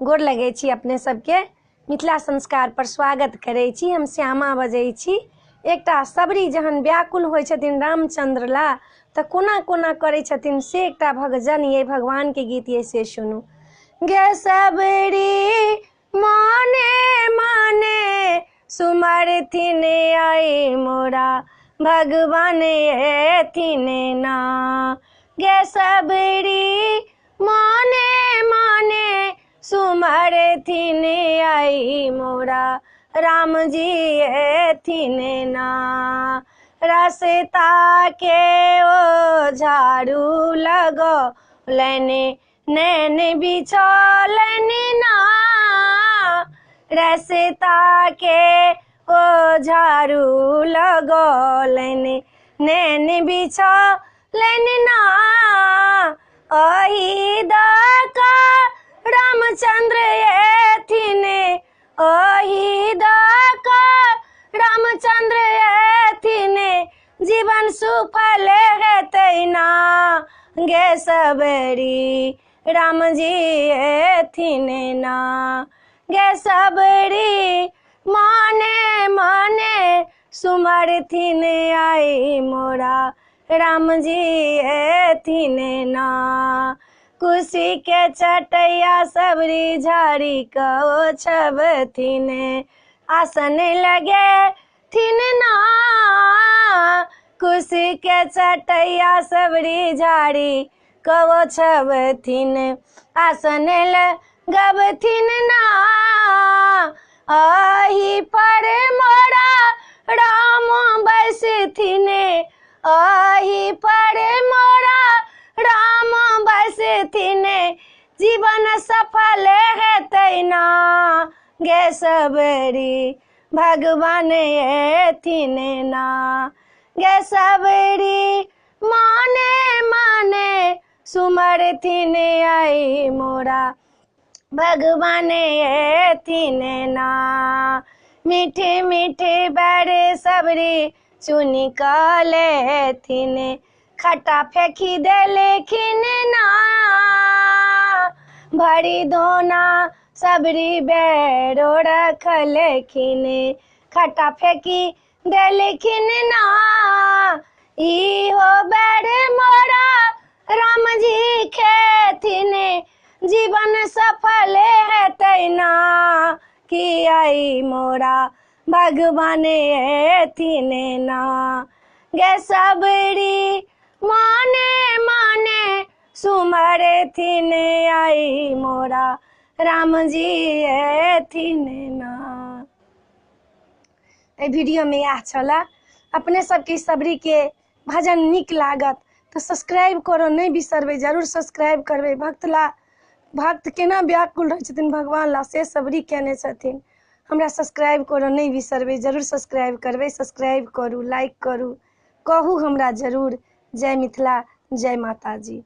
गोर लगै छी अपने सबके मिथिला संस्कार पर स्वागत करै छी। हम श्यामा बजै छी। एकटा सबरी जहन व्याकुल होइ छथिन रामचंद्र ला तऽ कोना कोना करै छथिन से एकटा भजन ये भगवान के गीत ये से सुनू। गे सबरी माने माने सुमरथिन आई मोरा भगवान एथिन ना। गे सबरी माने माने सुमरथिन आई मोरा राम जी एथिन ना। रास्ता के ओ झाड़ू लगो लेने नैन बिछोलन ना। रास्ता के ओ झाड़ू लगो लेने नैन बिछोलन ना। ओही दका रामचंद्र एथिन ओही दका रामचंद्र एथिन जीवन सुफल हेतै ना। गे सबरी राम जी एथिन ना। गे सबरी माने माने सुमरथिन आई मोरा राम जी एथिन ना। कुशी के चटैया सबरी झाड़ी को छबथिन आसन लगे थिन ना। कुशी के चटैया सबरी झाड़ी को छबथिन आसन लगबथिन ना। आही पर मोरा राम बसथिन आही पर मोरा राम बसथिन जीवन सफल हेतै ना। गे सबरी भगवान एथिन ना। गे सबरी माने माने सुमरथिन आई मोरा भगवान एथिन ना। मीठे मीठे बड़े सबरी चुनी क लेथिन खट्टा फेंकी देलखिन ना। भरी दोना सबरी बेरो रखलखिन खट्टा फेंकी देलखिन ना। इहो बेर मोरा राम जी खेथिन जीवन सफल हेतै ना। कि आई मोरा भगवान एथिन ना। गे सबरी माने माने सुमरथिन आई मोरा राम जी एथिन ना। एहि वीडियो में यह छला। अपने सबके सबरी के भजन नीक लागत तो सब्सक्राइब करो नहीं बिसरबै, जरूर सब्सक्राइब करबै। भक्त केना व्याकुल रहै छथिन भगवान ला से सबरी केने छथिन। हमरा सब्सक्राइब करो नहीं बिसरबै, जरूर सब्सक्राइब करबै। सब्सक्राइब करू, लाइक करू, कहू हमरा जरूर। जय मिथिला, जय माता जी।